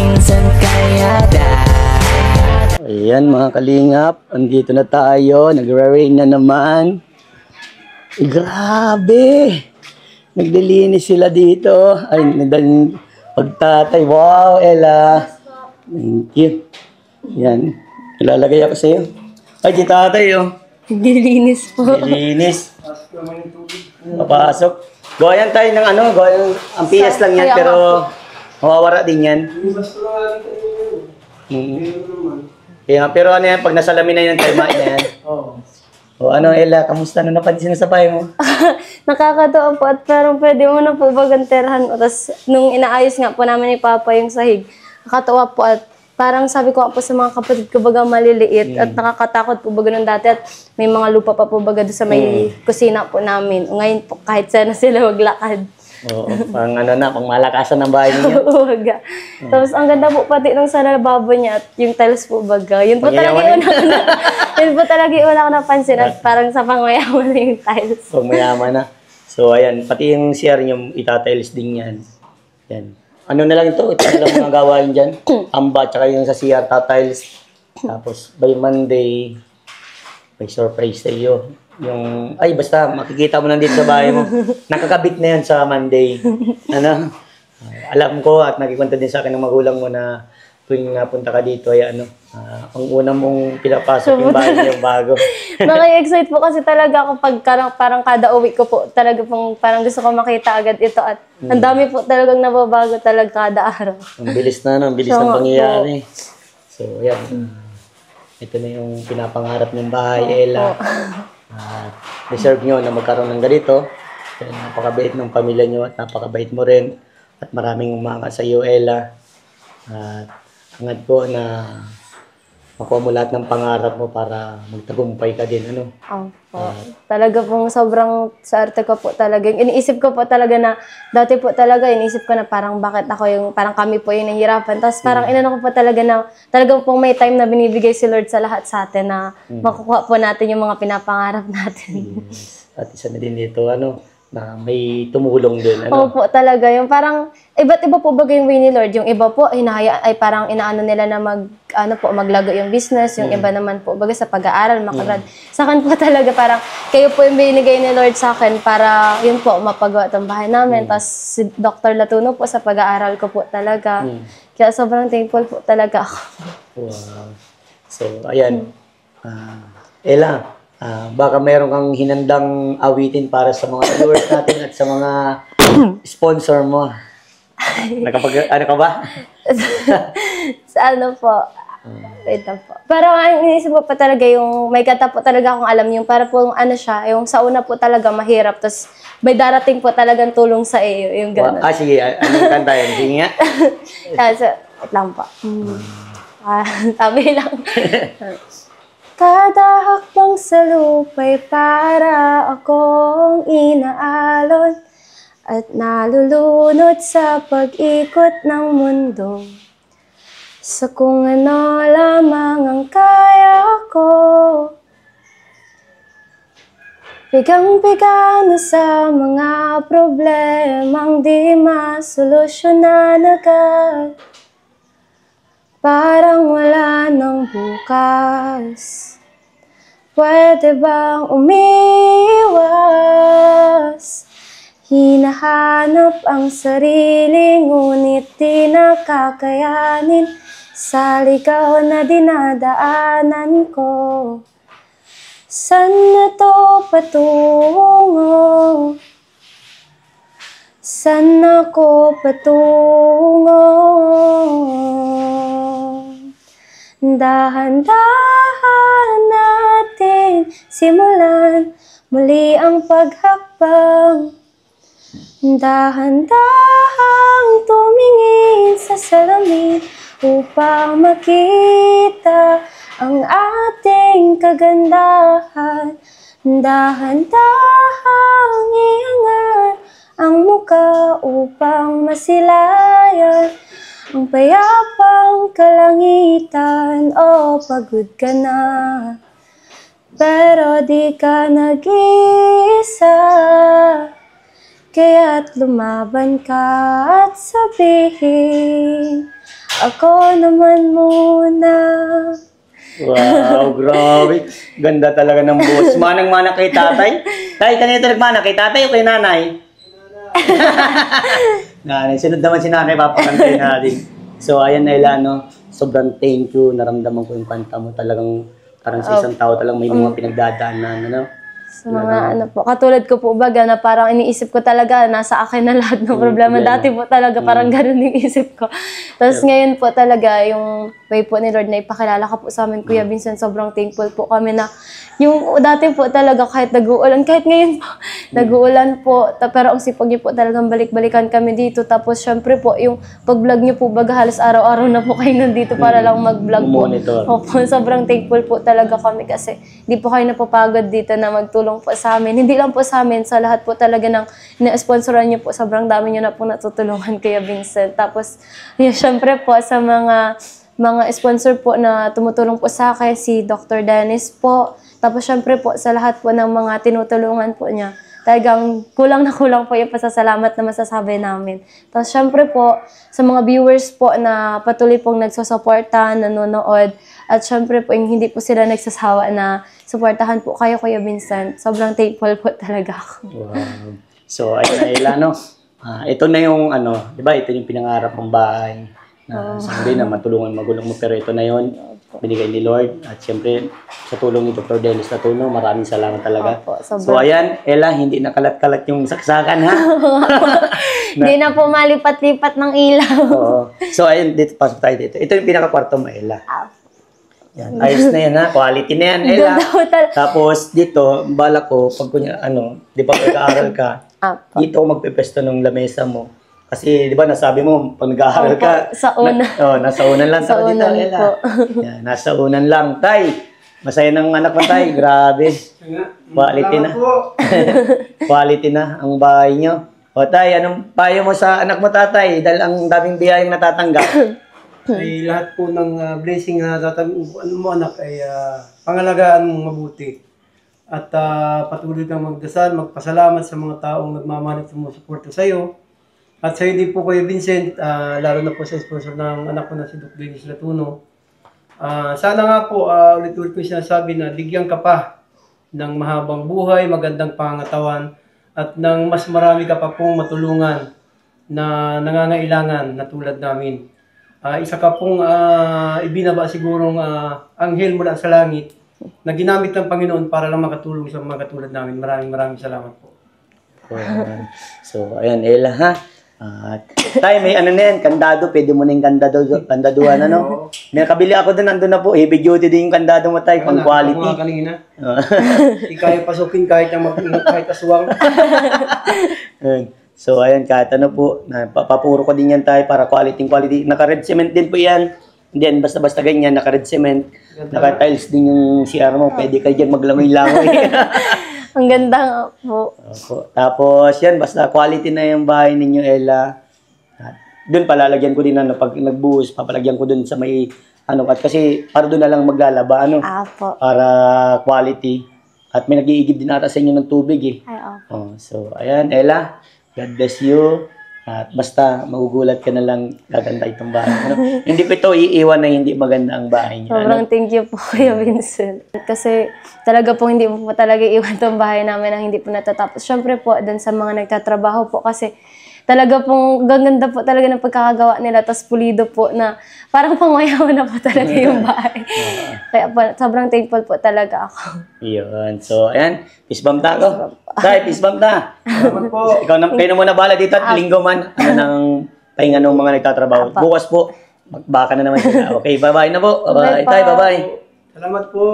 minsan kaya Ayan mga kalingap, andito na tayo, nagra-rain na naman. Grabe! Naglilinis sila dito. Ay, pagtatay. Wow, Ella! Thank you. Yan, ilalagay ako sa'yo. Ay, di tatay oh. Naglilinis po. Naglilinis. Papasok. Gawa yan tayo ng ano, gawa yung, ang PS lang yan, pero mawawara din yan. Kaya, pero ano yan, pag nasalamin na yun, tayo na yan. O ano, Ella, kamusta? Ano napansin sa bahay mo? Nakakatawa po at parang pwede mo na po baganterhan. Tapos nung inaayos nga po namin ni Papa yung sahig, nakakatawa po at parang sabi ko po sa mga kapatid ko baga maliliit at nakakatakot po baga nung dati at may mga lupa pa po baga doon sa may kusina po namin. Ngayon po kahit sana sila maglakad. Oo, pang ano na, pang malakasan ng bahay niyo. Baga. Tapos ang ganda po pati nung sa lababo niya at yung tiles po baga. Yun po talaga yung yun po talaga yung una ko napansin at parang sa pangmayaman na yung tiles. Pang mayaman na. So ayan, pati yung CR niyo, itatiles din yan. Yan. Ano na lang ito na lang mga gawain dyan. Amba, tsaka yung sa CR tatiles. Tapos by Monday, may surprise sa iyo. Yung, ay basta makikita mo nandito sa bahay mo. Nakakabit na yan sa Monday. Ano? Alam ko at nakikwento din sa akin ng magulang mo na tuwing napunta ka dito ay ano, ang una mong pinapasok yung bahay niyo bago. Naki-excite po kasi talaga ako pag parang kada uwi ko po talaga pong parang gusto ko makita agad ito at ang dami po talagang nababago talaga kada araw. Ang bilis na, no? Ang bilis ng pangyayari. So, ayan. Ito na yung pinapangarap ng bahay, Ella. Deserve nyo na magkaroon ng ganito. Napakabait ng pamilya nyo at napakabait mo rin. At maraming umangat sa iyo, Ella. At hangad ko na makuha mo lahat ng pangarap mo para magtagumpay ka din. Ano? Talaga pong sobrang swerte ko po talaga. Iniisip ko po talaga na, dati po talaga iniisip ko na parang bakit ako yung, parang kami po yung nahihirapan. Tapos parang inano ko po talaga na, talagang pong may time na binibigay si Lord sa lahat sa atin na makukuha po natin yung mga pinapangarap natin. At isa na din dito, ano, na may tumulong din. Ano? Opo, talaga. Yung parang, iba't iba po bagay yung way ni Lord. Yung iba po, ay parang inaano nila na maglago yung business. Yung iba naman po, bagay sa pag-aaral, makagrad. Sa akin po talaga, parang, kayo po yung binigay ni Lord sa akin para, yun po, mapagawa itong bahay namin. Tapos, si Dr. Latuno po sa pag-aaral ko po talaga. Kaya sobrang thankful po talaga ako. Wow. So, ayan. Ella, baka mayroon kang hinandang awitin para sa mga viewers natin at sa mga sponsor mo. Ano ka ba? Sa ano po? Wait lang po. Parang ang inisip po pa talaga yung, may kanta po talaga akong alam yung para po ano siya, yung sa una po talaga mahirap, tapos may darating po talagang tulong sa iyo, yung gano'n. Sige, anong kanta yan? Sige nga. So, wait lang po. Tabi lang. Kada hakbang sa lupa'y para akong inaalon at nalulunod sa pag-ikot ng mundo. Sa kung ano lamang ang kaya ko, bigang-biga na sa mga problemang di masolusyonan agad. Parang wala nang bukas. Pwede bang umiwas? Hinahanap ang sarili, ngunit di nakakayanin sa ligaw na dinadaanan ko. Saan na to patungo? Saan ako patungo? Dahan-dahan natin simulan muli ang paghakbang. Dahan-dahang tumingin sa salamin upang makita ang ating kagandahan. Dahan-dahang iangat ang muka upang masilayan ang payapang kalangitan. O pagod ka na, pero di ka nag-iisa, kaya't lumaban ka at sabihin, ako naman muna. Wow, grabe. Ganda talaga ng boss. Manang-mana kay tatay. Tay, kanina nagmana kay tatay o kay nanay? Nanay. Sunod naman si nanay, papakantay natin. So, ayan Ella, no? Sobrang thank you. Naramdaman ko yung kanta mo. Talagang parang sa isang tao talagang may mga pinagdadaanan, ano? Sa mga ano po, katulad ko po baga na parang iniisip ko talaga, nasa akin na lahat ng problema. Dati po talaga parang ganun yung isip ko. Tapos ngayon po talaga, yung way po ni Lord na ipakilala ka po sa amin, Kuya Vincent, sobrang thankful po kami na yung dati po talaga kahit nag-uulan, kahit ngayon po, nag-uulan po, pero ang sipag niyo po talagang balik-balikan kami dito. Tapos syempre po, yung pag-vlog niyo po baga halos araw-araw na po kayo nandito para lang mag-vlog po. Monitor. Opo, sobrang thankful po talaga kami kasi di po kayo napapagod dito na magtulong po sa amin. Hindi lang po sa amin, sa lahat po talaga ng na-sponsoran niyo po, sobrang dami niyo na po natutulungan Kuya Vincent. Tapos, yun, syempre po sa mga sponsor po na tumutulong po sa akin, si Dr. Dennis po. Tapos syempre po sa lahat po ng mga tinutulungan po niya. Talagang kulang na kulang po yung pasasalamat na masasabi namin. Tapos syempre po sa mga viewers po na patuloy pong nagsusuporta, nanonood. At syempre po yung hindi po sila nagsasawa na suportahan po kayo Kuya Vincent. Sobrang thankful po talaga ako. Wow. So, ayun Ella, no? Ito na yung, ano, di ba? Ito yung pinangarap mong bahay. Na sabi na matulungan magulang mo. Pero ito na yun, binigay ni Lord. At syempre, sa tulong ni Dr. Dennis Latuno, maraming salamat talaga. Opo, so, ayan, Ella, hindi nakalat-kalat yung saksakan, ha? Hindi na po malipat-lipat ng ilaw. Oo. So, ayun, dito, pasok tayo dito. Ito yung pinaka-kwarto mo, Ella. Yan. Ayos na yan, ha? Quality na yan, Ella. Tapos, dito, bala ko, pag kunya, ano, di ba pag-aaral ka, dito ako magpepesto ng lamesa mo. Kasi, di ba, nasabi mo, pag nag-aaral ka, sa una. nasa unan lang tayo dito, Ella. Yan, nasa unan lang. Tay, masaya ng anak mo, Tay. Grabe. Quality na. Quality na ang bahay nyo. O, Tay, anong payo mo sa anak mo, tatay? Dahil ang daming biyayang natatanggap. Ay lahat po ng blessing na ano mo anak ay pangalagaan mong mabuti. At patuloy kang magdasal, magpasalamat sa mga taong nagmamahalit sa mga suporta sa iyo. At sa iyo din po Kuya Vincent, lalo na po sa sponsor ng anak ko na si Dr. Dennis Latuno. Sana nga po, ulit-ulit ko sinasabi na bigyan ka pa ng mahabang buhay, magandang pangangatawan, at ng mas marami ka pa pong matulungan na nangangailangan na tulad namin. Isa ka pong ibinaba sigurong anghel mula sa langit na ginamit ng Panginoon para lang makatulong sa mga katulad namin. Maraming salamat po. So, ayan, Ella, ha? Tay, may ano na yan, kandado. Pwede mo na yung kandaduhan, ano? May kabili ako doon, nandun na po. Heavy duty din yung kandado mo, Tay, pang quality. Mga kanina. Hindi kaya pasukin kahit kahit aswang. So, ayan, kahit ano po, papapuro ko din yan tayo para quality. Naka-red cement din po yan. Hindi yan, basta-basta ganyan, naka-red cement. Naka-tiles din yung CR mo. Pwede kayo dyan maglangoy-langoy. Ang ganda nga po. Opo. Tapos, yan, basta quality na yung bahay ninyo, Ella. Doon palalagyan ko din, ano, pag nagbuhos, papalagyan ko doon sa may, ano, at kasi para doon na lang maglalaba, ano. Apo. Para quality. At may nag-iigib din ata sa inyo ng tubig, eh. Ay, opo. So, ayan, Ella. God bless you. At basta magugulat ka na lang gaganda itong bahay. Ano? Hindi ko ito iiwan na hindi maganda ang bahay niyo. Sobrang thank you po Kuya Vincent. Kasi talaga po hindi po talaga iwan itong bahay namin na hindi po natatapos. Siyempre po dun sa mga nagtatrabaho po kasi talaga pong gaganda po talaga ng pagkakagawa nila. Tapos pulido po na parang pangmayaman na po talaga yung bahay. Kaya po, sobrang thankful po talaga ako. Yun. So, ayan. Peace bomb ta ako. Tay, peace bomb ta. Salamat po. Kayo na muna bala dito at linggo man. Ano nang pahinga ng mga nagtatrabaho. Bukas po, baka na naman sila. Okay, bye-bye na po. Bye-bye. Tay, bye-bye. Salamat po.